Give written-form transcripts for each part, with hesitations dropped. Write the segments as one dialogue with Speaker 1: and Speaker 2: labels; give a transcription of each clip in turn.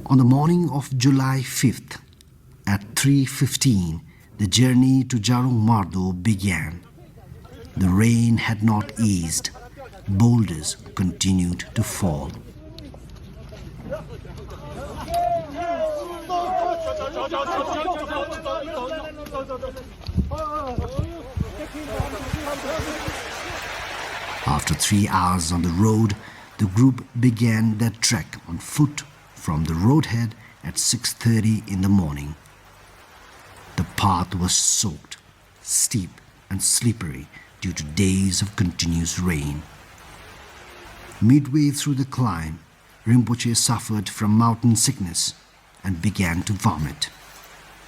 Speaker 1: On the morning of July 5th, at 3:15, the journey to Jarung Mardho began. The rain had not eased. Boulders continued to fall. After 3 hours on the road, the group began their trek on foot from the roadhead at 6:30 in the morning. The path was soaked, steep and slippery due to days of continuous rain. Midway through the climb, Rinpoche suffered from mountain sickness and began to vomit.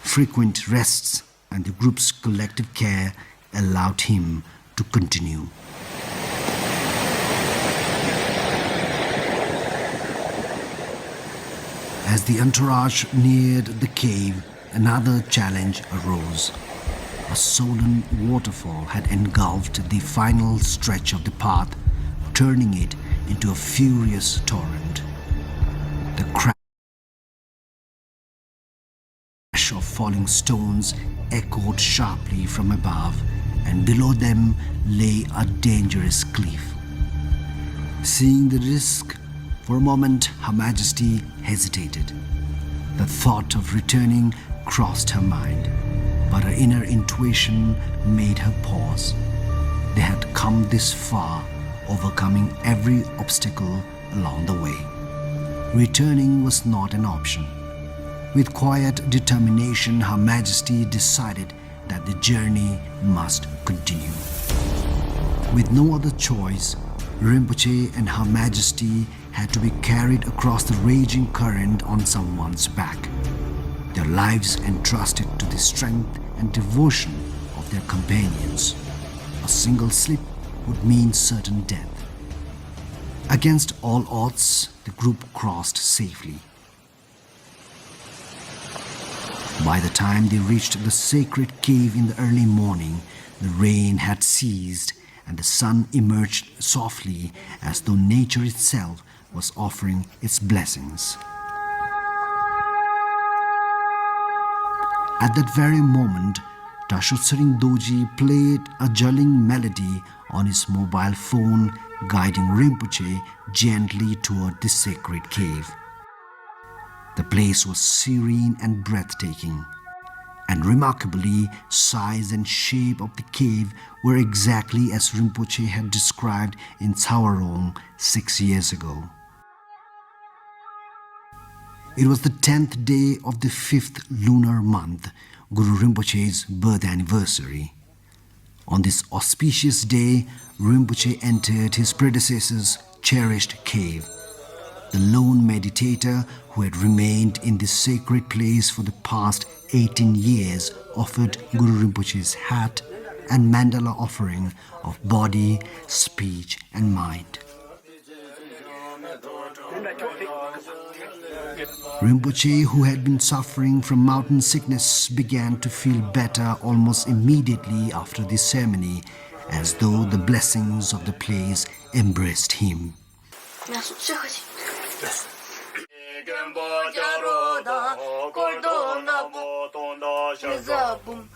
Speaker 1: Frequent rests and the group's collective care allowed him to continue. As the entourage neared the cave, another challenge arose. A swollen waterfall had engulfed the final stretch of the path, turning it into a furious torrent. The crash of falling stones echoed sharply from above, and below them lay a dangerous cliff. Seeing the risk, for a moment Her Majesty hesitated. The thought of returning crossed her mind, but her inner intuition made her pause. They had come this far, overcoming every obstacle along the way. Returning was not an option. With quiet determination, Her Majesty decided that the journey must continue. With no other choice, Rinpoche and Her Majesty had to be carried across the raging current on someone's back, their lives entrusted to the strength and devotion of their companions. A single slip would mean certain death. Against all odds, the group crossed safely. By the time they reached the sacred cave in the early morning, the rain had ceased and the sun emerged softly as though nature itself was offering its blessings. At that very moment, Tashotsering Doji played a jolling melody on his mobile phone, guiding Rinpoche gently toward the sacred cave. The place was serene and breathtaking, and remarkably, size and shape of the cave were exactly as Rinpoche had described in Tsawarong 6 years ago. It was the 10th day of the 5th lunar month, Guru Rinpoche's birth anniversary. On this auspicious day, Rinpoche entered his predecessor's cherished cave. The lone meditator who had remained in this sacred place for the past 18 years offered Guru Rinpoche's hat and mandala offering of body, speech and mind. Rinpoche, who had been suffering from mountain sickness, began to feel better almost immediately after the ceremony, as though the blessings of the place embraced him.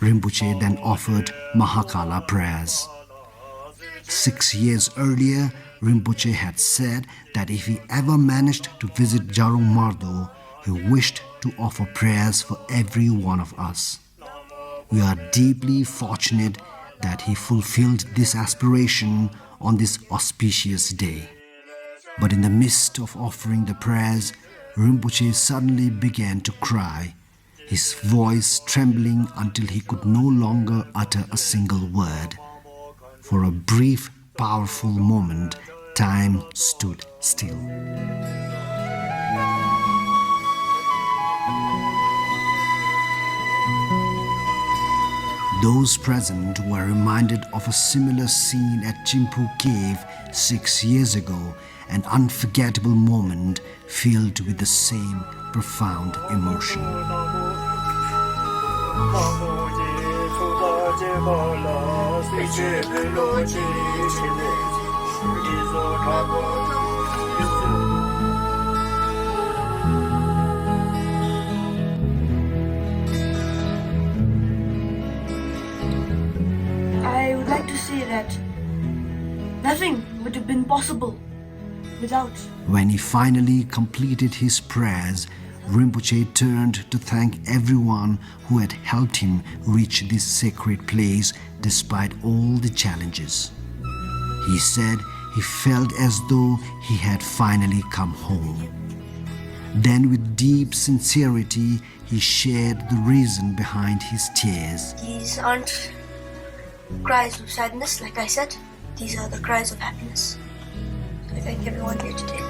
Speaker 1: Rinpoche then offered Mahakala prayers. 6 years earlier, Rinpoche had said that if he ever managed to visit Jarung Mardho, he wished to offer prayers for every one of us. We are deeply fortunate that he fulfilled this aspiration on this auspicious day. But in the midst of offering the prayers, Rinpoche suddenly began to cry, his voice trembling until he could no longer utter a single word. For a brief, powerful moment, time stood still. Those present were reminded of a similar scene at Chimpu Cave 6 years ago, an unforgettable moment filled with the same profound emotion.
Speaker 2: that nothing would have been possible without.
Speaker 1: When he finally completed his prayers, Rinpoche turned to thank everyone who had helped him reach this sacred place despite all the challenges. He said he felt as though he had finally come home. Then, with deep sincerity, he shared the reason behind his tears.
Speaker 2: These aren't cries of sadness, like I said. These are the cries of happiness. I thank everyone here today.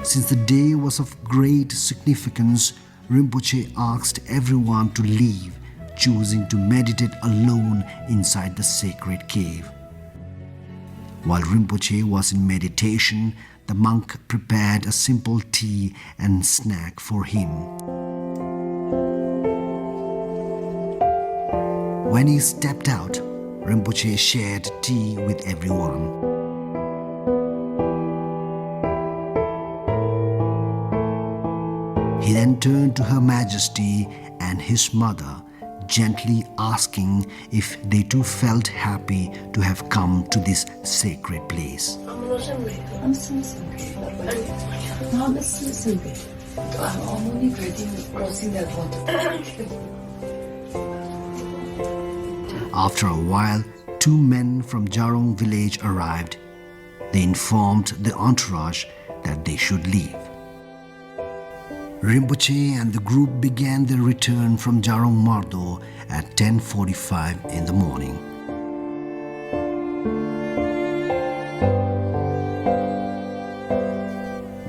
Speaker 1: Since the day was of great significance, Rinpoche asked everyone to leave, choosing to meditate alone inside the sacred cave. While Rinpoche was in meditation, the monk prepared a simple tea and snack for him. When he stepped out, Rinpoche shared tea with everyone. He then turned to Her Majesty and his mother, gently asking if they too felt happy to have come to this sacred place. After a while, two men from Jarung village arrived. They informed the entourage that they should leave. Rinpoche and the group began their return from Jarung Mardho at 10:45 in the morning.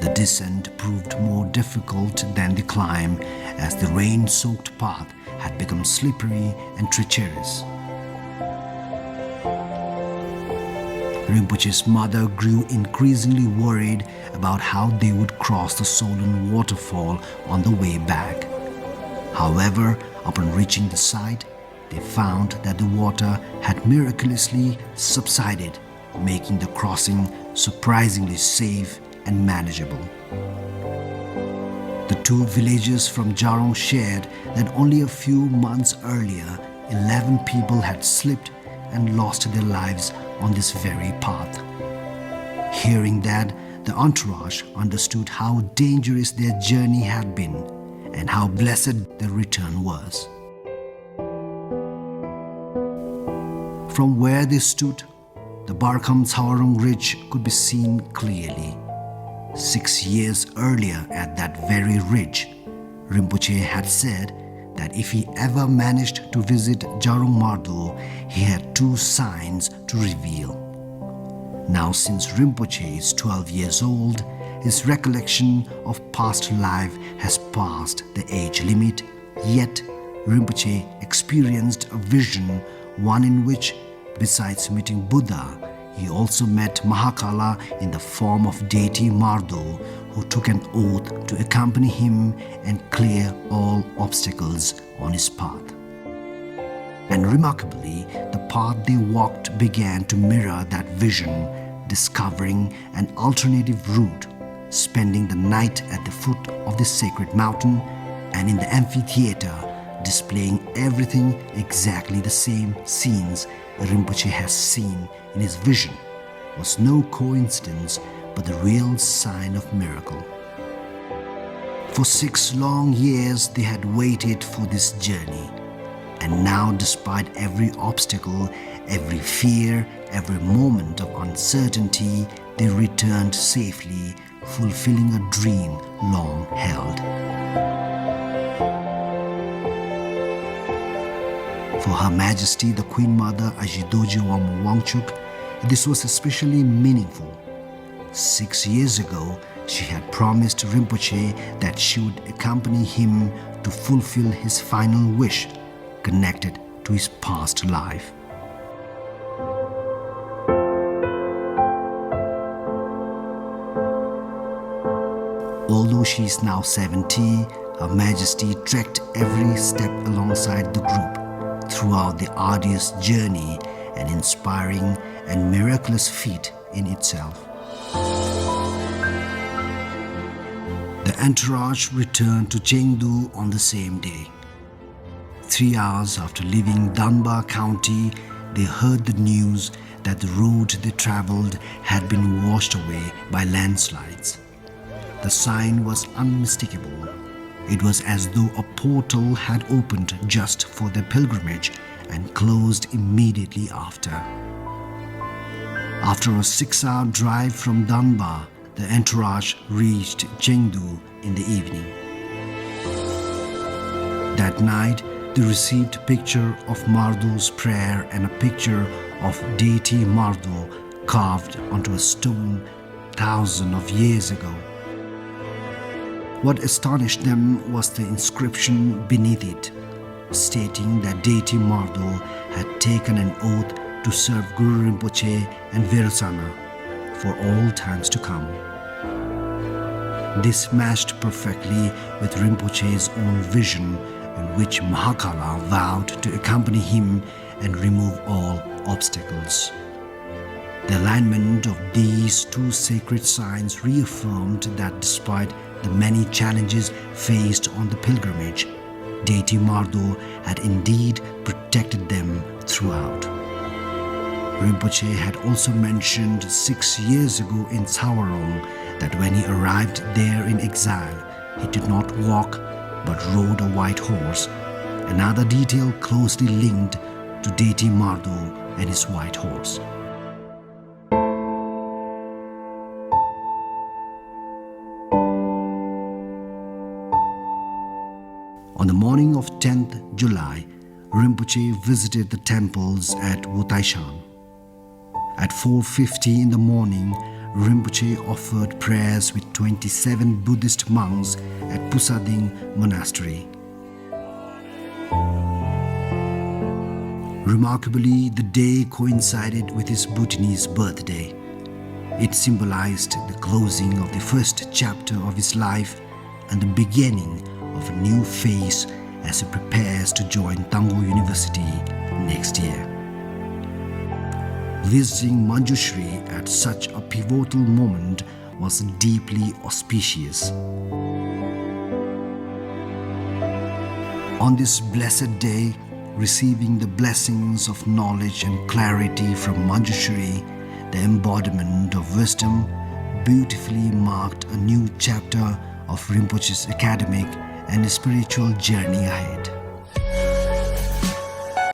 Speaker 1: The descent proved more difficult than the climb as the rain-soaked path had become slippery and treacherous. Rinpoche's mother grew increasingly worried about how they would cross the Solan waterfall on the way back. However, upon reaching the site, they found that the water had miraculously subsided, making the crossing surprisingly safe and manageable. The two villagers from Jarung shared that only a few months earlier, 11 people had slipped and lost their lives on this very path. Hearing that, the entourage understood how dangerous their journey had been and how blessed their return was. From where they stood, the Barkham Tsawarung Ridge could be seen clearly. 6 years earlier at that very ridge, Rinpoche had said that if he ever managed to visit Jarung Mardho, he had two signs to reveal. Now, since Rinpoche is 12 years old, his recollection of past life has passed the age limit, yet Rinpoche experienced a vision, one in which, besides meeting Buddha, he also met Mahakala in the form of deity Mardho, who took an oath to accompany him and clear all obstacles on his path. And remarkably, the path they walked began to mirror that vision, discovering an alternative route, spending the night at the foot of the sacred mountain and in the amphitheater, displaying everything exactly the same scenes Rinpoche has seen in his vision, was no coincidence but the real sign of miracle. For 6 long years they had waited for this journey, and now, despite every obstacle, every fear, every moment of uncertainty, they returned safely, fulfilling a dream long held. For Her Majesty the Queen Mother Ajidoji Wangchuk, this was especially meaningful. 6 years ago, she had promised Rinpoche that she would accompany him to fulfill his final wish connected to his past life. Although she is now 70, Her Majesty trekked every step alongside the group throughout the arduous journey, an inspiring and miraculous feat in itself. The entourage returned to Chengdu on the same day. 3 hours after leaving Danba County, they heard the news that the road they traveled had been washed away by landslides. The sign was unmistakable. It was as though a portal had opened just for their pilgrimage and closed immediately after. After a 6-hour drive from Danba, the entourage reached Chengdu in the evening. That night, they received a picture of Mardho's prayer and a picture of deity Mardho carved onto a stone thousands of years ago. What astonished them was the inscription beneath it, stating that deity Mardho had taken an oath to serve Guru Rinpoche and vairochana for all times to come. This matched perfectly with Rinpoche's own vision, in which Mahakala vowed to accompany him and remove all obstacles. The alignment of these two sacred signs reaffirmed that despite the many challenges faced on the pilgrimage, deity Mardho had indeed protected them throughout. Rinpoche had also mentioned 6 years ago in Tsawarong that when he arrived there in exile, he did not walk but rode a white horse, another detail closely linked to deity Mardho and his white horse. On the morning of 10th July, Rinpoche visited the temples at Wutishan. At 4:50 in the morning, Rinpoche offered prayers with 27 Buddhist monks at Pusading Monastery. Remarkably, the day coincided with his Bhutanese birthday. It symbolized the closing of the first chapter of his life and the beginning of a new phase as he prepares to join Tango University next year. Visiting Manjushri at such a pivotal moment was deeply auspicious. On this blessed day, receiving the blessings of knowledge and clarity from Manjushri, the embodiment of wisdom, beautifully marked a new chapter of Rinpoche's academic and spiritual journey ahead.